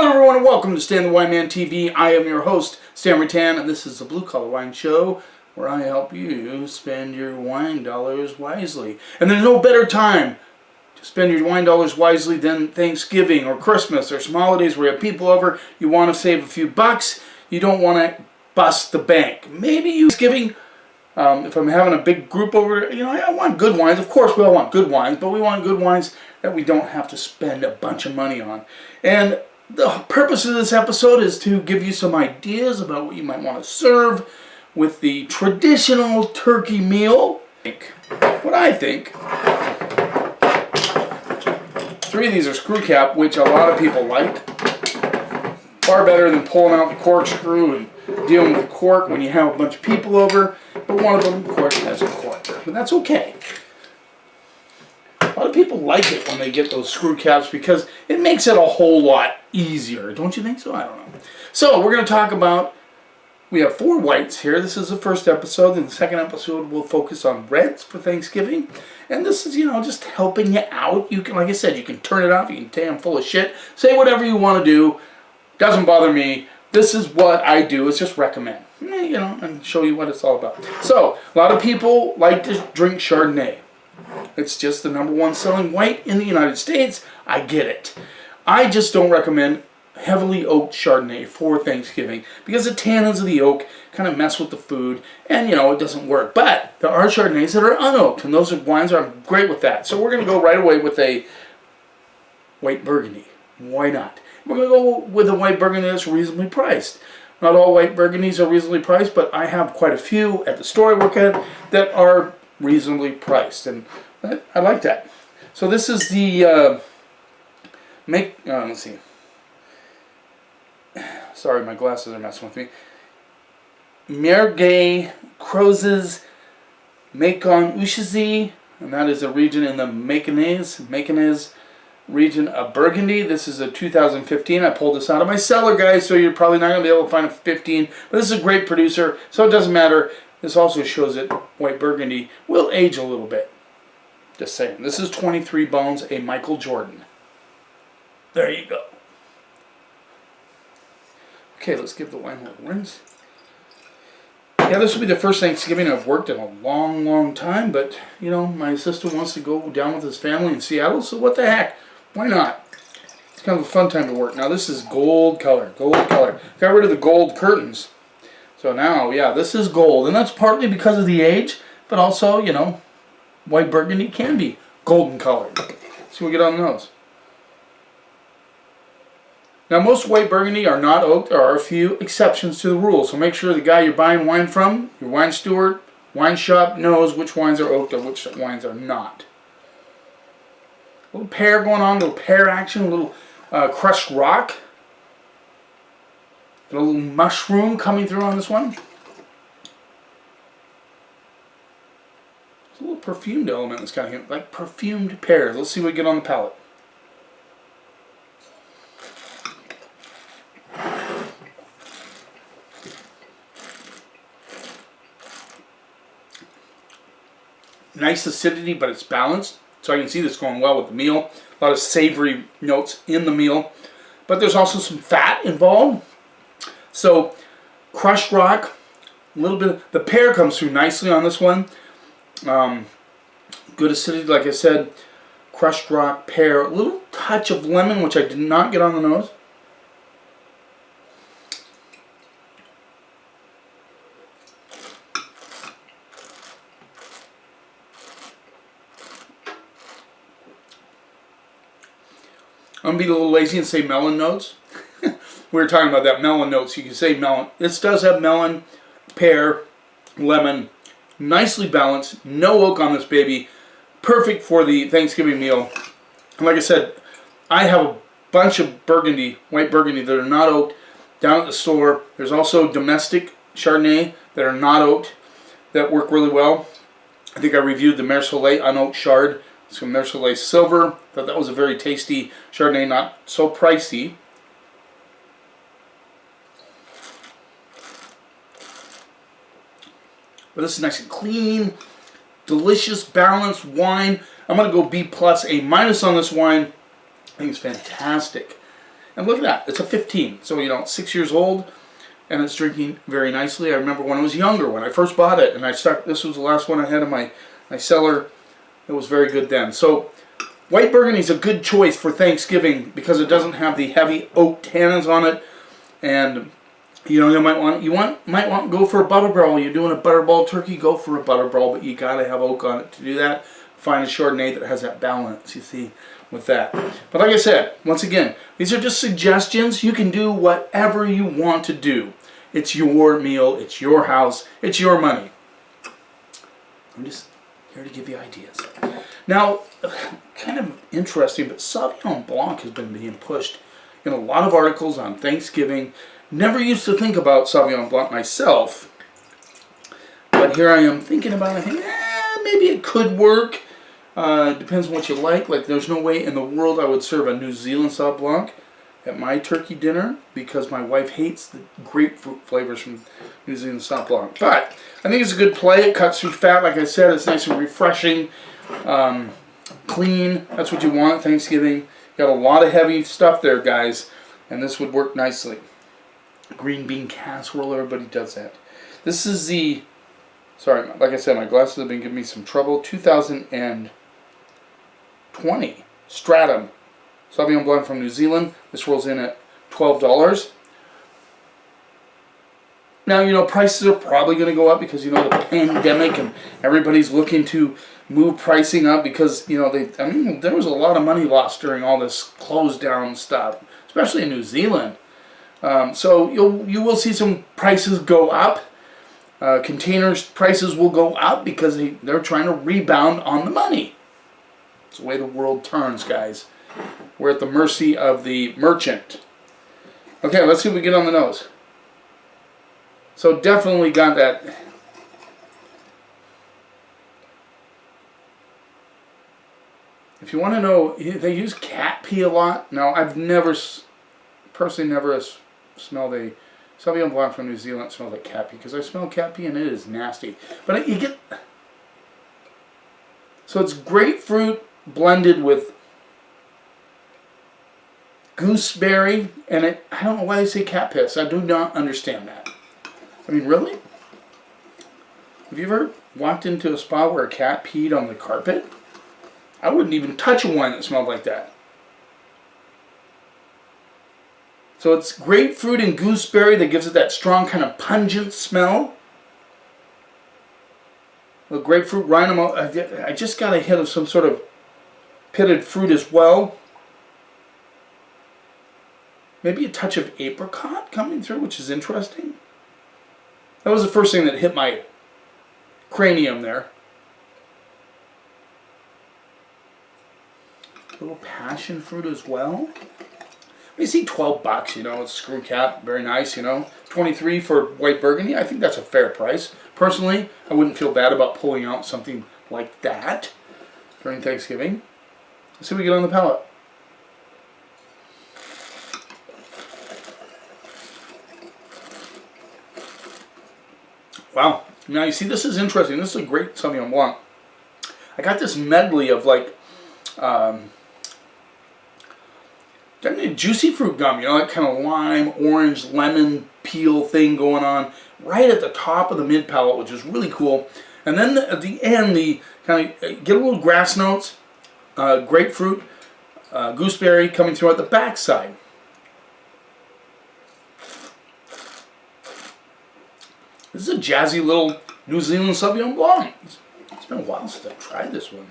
Hello everyone and welcome to Stan the Wine Man TV. I am your host, Stan Rattan, and this is the Blue Collar Wine Show where I help you spend your wine dollars wisely. And there's no better time to spend your wine dollars wisely than Thanksgiving or Christmas or some holidays where you have people over, you want to save a few bucks, you don't want to bust the bank. Maybe you Thanksgiving, if I'm having a big group over, I want good wines. Of course we all want good wines, but we want good wines that we don't have to spend a bunch of money on. And the purpose of this episode is to give you some ideas about what you might want to serve with the traditional turkey meal. What I think, 3 of these are screw cap, which a lot of people like. Far better than pulling out the corkscrew and dealing with the cork when you have a bunch of people over. But one of them, of course, has a cork. But that's okay. A lot of people like it when they get those screw caps because it makes it a whole lot easier. Don't you think so? I don't know. So we're going to talk about, we have 4 whites here. This is the first episode, and the second episode will focus on reds for Thanksgiving. And this is, just helping you out. You can, like I said, you can turn it off. You can say I'm full of shit. Say whatever you want to do. Doesn't bother me. This is what I do. Is just recommend, and show you what it's all about. So a lot of people like to drink Chardonnay. It's just the #1 selling white in the United States. I get it. I just don't recommend heavily oaked Chardonnay for Thanksgiving because the tannins of the oak kind of mess with the food and, it doesn't work. But there are Chardonnays that are unoaked, and those wines are great with that. So we're going to go right away with a white Burgundy. Why not? We're going to go with a white Burgundy that's reasonably priced. Not all white Burgundies are reasonably priced, but I have quite a few at the store I work at that are reasonably priced, and I like that. So this is the let's see. Sorry, my glasses are messing with me. Macon-Uchizy, Macon-Uchizy, and that is a region in the Macon-Uchizy region of Burgundy. This is a 2015. I pulled this out of my cellar, guys, so you're probably not going to be able to find a 15. But this is a great producer, so it doesn't matter. This also shows that white Burgundy will age a little bit. Just saying. This is 23 bones, a Michael Jordan. There you go. Okay, let's give the wine a little rinse. Yeah, this will be the first Thanksgiving I've worked in a long, long time, but, my assistant wants to go down with his family in Seattle, so what the heck? Why not? It's kind of a fun time to work. Now, this is gold color. Got rid of the gold curtains. So now, yeah, this is gold, and that's partly because of the age, but also, white Burgundy can be golden colored. See what we get on the nose. Now, most white Burgundy are not oaked. There are a few exceptions to the rule, so make sure the guy you're buying wine from, your wine steward, wine shop, knows which wines are oaked or which wines are not. A little pear going on, a little pear action, a little crushed rock. A little mushroom coming through on this one. There's a little perfumed element that's kind of here, like perfumed pears. Let's see what we get on the palate. Nice acidity, but it's balanced. So I can see this going well with the meal. A lot of savory notes in the meal. But there's also some fat involved. So, crushed rock, a little bit, the pear comes through nicely on this one. Good acidity, like I said, crushed rock, pear, a little touch of lemon, which I did not get on the nose. I'm going to be a little lazy and say melon notes. We were talking about that melon notes. You can say melon. This does have melon, pear, lemon. Nicely balanced. No oak on this baby. Perfect for the Thanksgiving meal. And like I said, I have a bunch of Burgundy, white Burgundy, that are not oaked down at the store. There's also domestic Chardonnay that are not oaked that work really well. I think I reviewed the Mer Soleil unoaked Chard. It's from Mer Soleil Silver. Thought that was a very tasty Chardonnay, not so pricey. But this is nice and clean, delicious, balanced wine. I'm going to go B+, A- on this wine. I think it's fantastic. And look at that, it's a 15. So, you know, it's 6 years old, and it's drinking very nicely. I remember when I was younger, when I first bought it, and this was the last one I had in my cellar. It was very good then. So, white Burgundy is a good choice for Thanksgiving because it doesn't have the heavy oak tannins on it, and you know, might want to go for a butterball. You're doing a butterball turkey, go for a butterball, but you gotta have oak on it to do that. Find a Chardonnay that has that balance, you see, with that. But like I said, once again, these are just suggestions. You can do whatever you want to do. It's your meal, it's your house, it's your money. I'm just here to give you ideas. Now, kind of interesting, but Sauvignon Blanc has been being pushed in a lot of articles on Thanksgiving. Never used to think about Sauvignon Blanc myself, but here I am thinking about it. I think, maybe it could work. Depends on what you like. Like, there's no way in the world I would serve a New Zealand Sauv Blanc at my turkey dinner because my wife hates the grapefruit flavors from New Zealand Sauv Blanc. But I think it's a good play. It cuts through fat. Like I said, it's nice and refreshing, clean. That's what you want at Thanksgiving. Got a lot of heavy stuff there, guys, and this would work nicely. Green bean casserole, everybody does that. This is the, sorry, like I said, my glasses have been giving me some trouble. 2020 Stratum Sauvignon Blanc from New Zealand. This rolls in at $12. Now, you know, prices are probably going to go up because, you know, the pandemic and everybody's looking to move pricing up because, you know, there was a lot of money lost during all this closed down stuff, especially in New Zealand. So you will see some prices go up. Containers prices will go up because they're trying to rebound on the money. It's the way the world turns, guys. We're at the mercy of the merchant. Okay, let's see what we get on the nose. So definitely got that. If you want to know, they use cat pee a lot. Now, I've personally never smelled a Sauvignon Blanc from New Zealand that smells like cat pee, because I smell cat pee and it is nasty. But you get, so it's grapefruit blended with gooseberry, and I don't know why they say cat piss. I do not understand that. I mean, really? Have you ever walked into a spa where a cat peed on the carpet? I wouldn't even touch a wine that smelled like that. So it's grapefruit and gooseberry that gives it that strong kind of pungent smell. The grapefruit rind, I just got a hit of some sort of pitted fruit as well. Maybe a touch of apricot coming through, which is interesting. That was the first thing that hit my cranium there. A little passion fruit as well. You see $12, you know, it's screw cap, very nice, you know. $23 for white Burgundy, I think that's a fair price. Personally, I wouldn't feel bad about pulling out something like that during Thanksgiving. Let's see what we get on the palate. Wow. Now you see, this is interesting. This is a great Sauvignon Blanc. I got this medley of like juicy fruit gum, you know, that kind of lime, orange, lemon peel thing going on right at the top of the mid palate, which is really cool. And then at the end, the kind of get a little grass notes, grapefruit, gooseberry coming through at the back side. This is a jazzy little New Zealand Sauvignon Blanc. It's been a while since I've tried this one.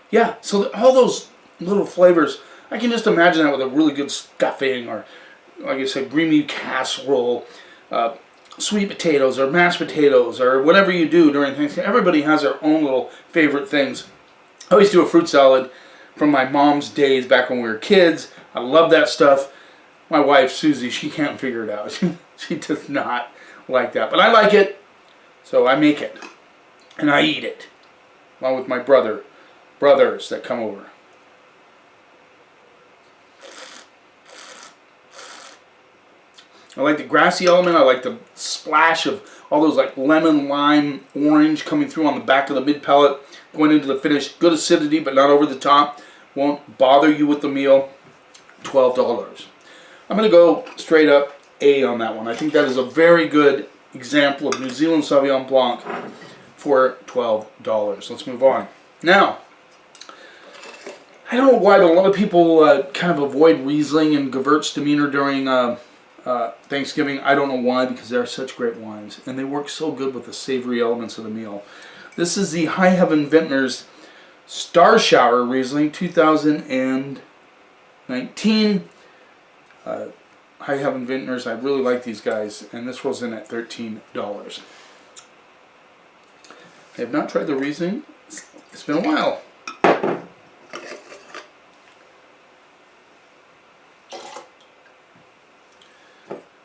Yeah, so all those little flavors, I can just imagine that with a really good stuffing, or like I said, green bean casserole, sweet potatoes, or mashed potatoes, or whatever you do during Thanksgiving. Everybody has their own little favorite things. I always do a fruit salad from my mom's days back when we were kids. I love that stuff. My wife, Susie, she can't figure it out. She does not like that. But I like it, so I make it. And I eat it, along with my brothers that come over. I like the grassy element. I like the splash of all those like lemon, lime, orange coming through on the back of the mid palate, going into the finish. Good acidity, but not over the top. Won't bother you with the meal. $12. I'm going to go straight up A on that one. I think that is a very good example of New Zealand Sauvignon Blanc for $12. Let's move on. Now, I don't know why, but a lot of people kind of avoid Riesling and Gewürztraminer during Thanksgiving. I don't know why, because they're such great wines, and they work so good with the savory elements of the meal. This is the High Heaven Vintners Star Shower Riesling 2019. High Heaven Vintners, I really like these guys, and this rolls in at $13. I have not tried the Riesling. It's been a while.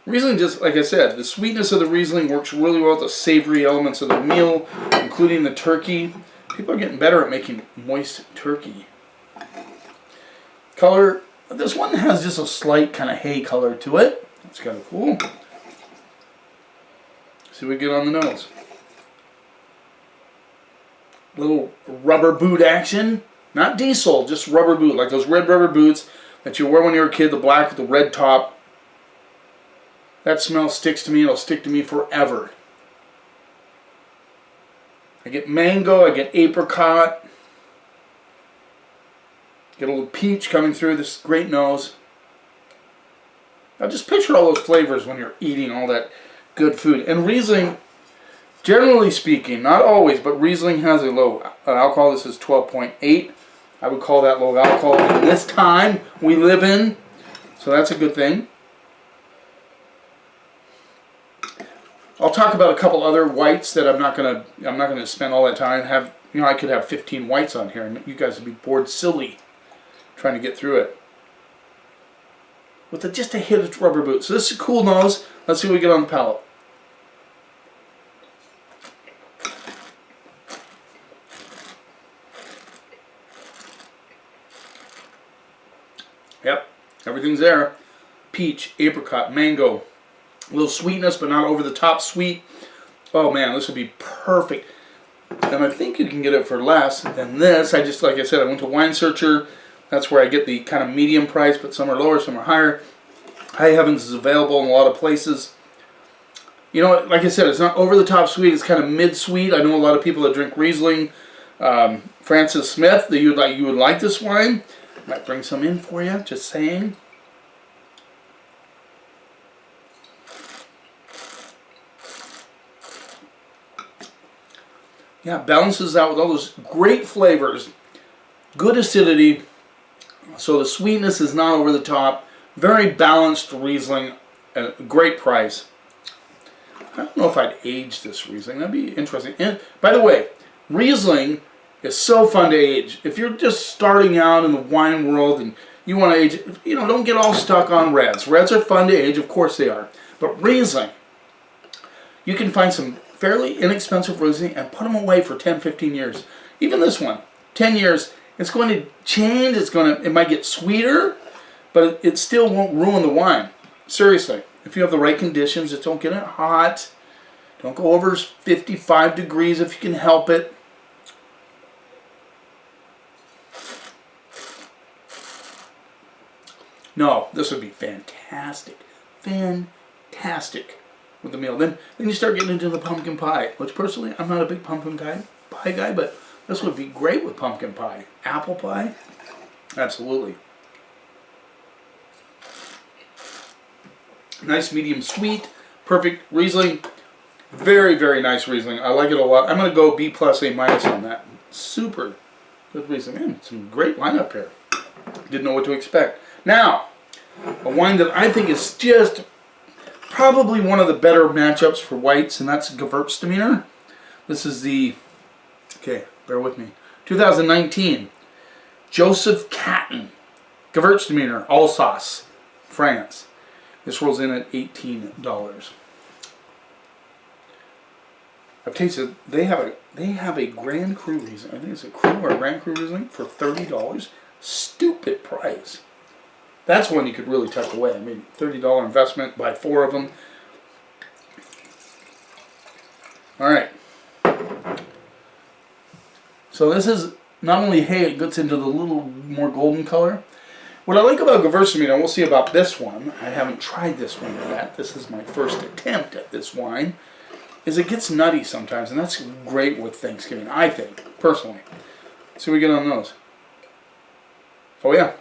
Riesling, just like I said, the sweetness of the Riesling works really well with the savory elements of the meal, including the turkey. People are getting better at making moist turkey. Color, this one has just a slight kind of hay color to it. That's kind of cool. See what we get on the nose. Little rubber boot action. Not diesel, just rubber boot, like those red rubber boots that you wore when you were a kid, the black with the red top. That smell sticks to me. It'll stick to me forever. I get mango. I get apricot. Get a little peach coming through this great nose. Now just picture all those flavors when you're eating all that good food. And Riesling, generally speaking, not always, but Riesling has a low alcohol. This is 12.8. I would call that low alcohol in this time we live in. So that's a good thing. I'll talk about a couple other whites that I'm not gonna spend all that time. I could have 15 whites on here, and you guys would be bored silly trying to get through it. With just a hit of rubber boot. So this is a cool nose. Let's see what we get on the palate. Yep, everything's there. Peach, apricot, mango. A little sweetness, but not over the top sweet. Oh man, this would be perfect. And I think you can get it for less than this. Like I said, I went to Wine Searcher. That's where I get the kind of medium price, but some are lower, some are higher. High Heavens is available in a lot of places. You know, like I said, it's not over the top sweet. It's kind of mid-sweet. I know a lot of people that drink Riesling. Francis Smith, you would like this wine. Might bring some in for you, just saying. Yeah, balances out with all those great flavors. Good acidity. So the sweetness is not over the top. Very balanced Riesling at a great price. I don't know if I'd age this Riesling. That'd be interesting. And by the way, Riesling is so fun to age. If you're just starting out in the wine world and you want to age, don't get all stuck on reds. Reds are fun to age, of course they are. But Riesling, you can find some fairly inexpensive Riesling and put them away for 10, 15 years. Even this one, 10 years, it's going to change. It might get sweeter, but it still won't ruin the wine. Seriously, if you have the right conditions, just don't get it hot. Don't go over 55 degrees if you can help it. No, this would be fantastic. Fantastic. With the meal. Then you start getting into the pumpkin pie, which personally I'm not a big pumpkin pie guy, but this would be great with pumpkin pie. Apple pie, absolutely. Nice medium sweet, perfect Riesling. Very, very nice Riesling. I like it a lot. I'm going to go B plus A minus on that. Super good Riesling. Man, some great lineup here. Didn't know what to expect. Now, a wine that I think is just probably one of the better matchups for whites, and that's Gewürztraminer. This is the, okay, bear with me, 2019 Joseph Caton Gewürztraminer Alsace, France. This rolls in at $18. I've tasted. They have a Grand Cru Riesling. I think it's a Cru or a Grand Cru Riesling for $30. Stupid price. That's one you could really tuck away. I mean, $30 investment, buy 4 of them. All right. So this is not only hay, it gets into the little more golden color. What I like about Gewürztraminer, and we'll see about this one, I haven't tried this one yet, this is my first attempt at this wine, is it gets nutty sometimes, and that's great with Thanksgiving, I think, personally. See what we get on those. Oh yeah.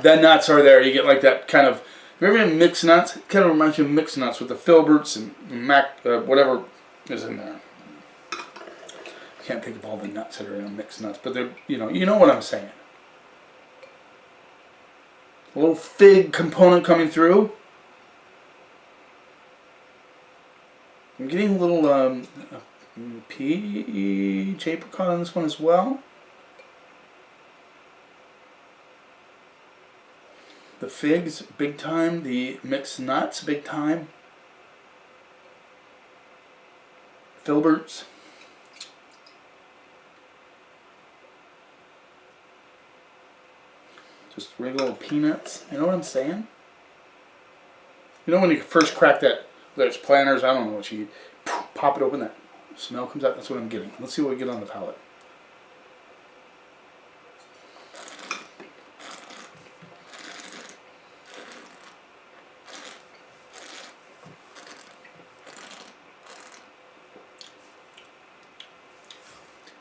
The nuts are there. You get like that kind of, have you ever had mixed nuts? It kind of reminds you of mixed nuts with the filberts and whatever is in there. I can't think of all the nuts that are in mixed nuts, but they're, you know what I'm saying. A little fig component coming through. I'm getting a little peach apricot on this one as well. The figs, big time. The mixed nuts, big time. Filberts. Just regular little peanuts. You know what I'm saying? You know when you first crack that, there's planters, I don't know what you eat. Pop it open, that smell comes out. That's what I'm getting. Let's see what we get on the palate.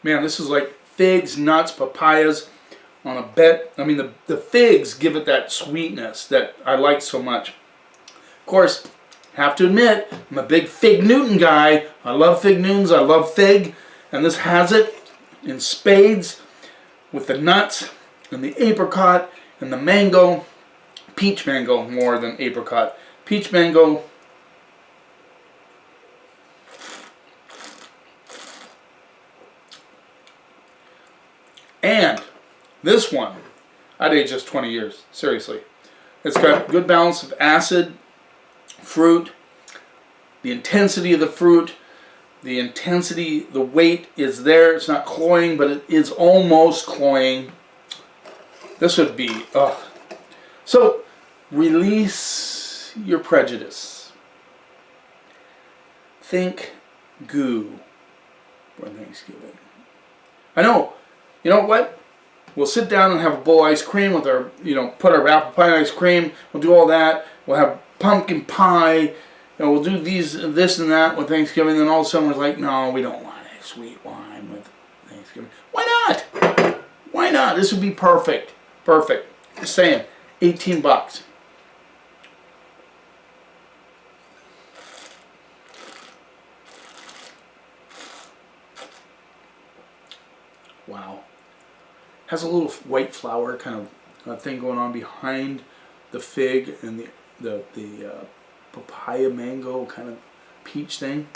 Man, this is like figs, nuts, papayas on a bit. I mean, the figs give it that sweetness that I like so much. Of course, have to admit, I'm a big Fig Newton guy. I love Fig Newtons, I love fig, and this has it in spades with the nuts and the apricot and the mango. Peach mango more than apricot. Peach mango. And this one, I'd age just 20 years, seriously. It's got good balance of acid, fruit, the intensity of the fruit, the weight is there. It's not cloying, but it is almost cloying. This would be, So, release your prejudice. Think goo for Thanksgiving. I know. You know what? We'll sit down and have a bowl of ice cream with our, put our apple pie ice cream. We'll do all that. We'll have pumpkin pie. We'll do this and that with Thanksgiving. Then all of a sudden we're like, no, we don't want a sweet wine with Thanksgiving. Why not? Why not? This would be perfect. Perfect. Just saying. $18. Wow. Has a little white flower kind of thing going on behind the fig and the papaya mango kind of peach thing.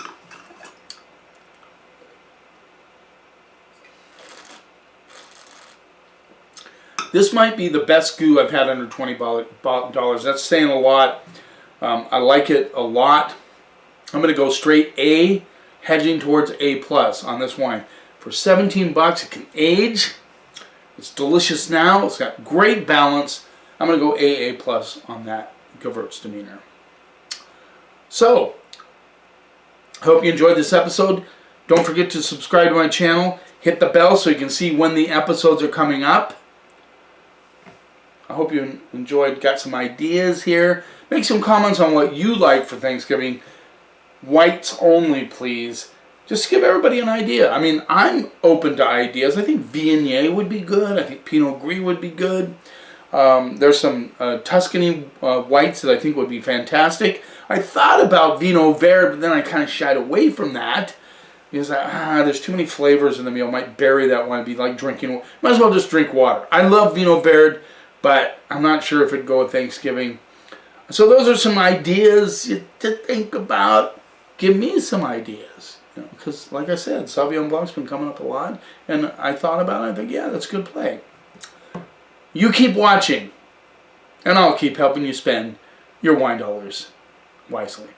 This might be the best goo I've had under $20. That's saying a lot. I like it a lot. I'm going to go straight A, hedging towards A+ on this wine. For $17, it can age. It's delicious now. It's got great balance. I'm going to go AA+ on that Gewürztraminer. So, I hope you enjoyed this episode. Don't forget to subscribe to my channel. Hit the bell so you can see when the episodes are coming up. I hope you enjoyed, got some ideas here. Make some comments on what you like for Thanksgiving. Whites only, please. Just give everybody an idea. I mean, I'm open to ideas. I think Viognier would be good. I think Pinot Gris would be good. There's some Tuscany whites that I think would be fantastic. I thought about Vino Verde, but then I kind of shied away from that. Because there's too many flavors in the meal. I might bury that one. It'd be like drinking. Might as well just drink water. I love Vino Verde, but I'm not sure if it'd go with Thanksgiving. So those are some ideas to think about. Give me some ideas. Because, like I said, Sauvignon Blanc's been coming up a lot, and I thought about it, I think, yeah, that's a good play. You keep watching, and I'll keep helping you spend your wine dollars wisely.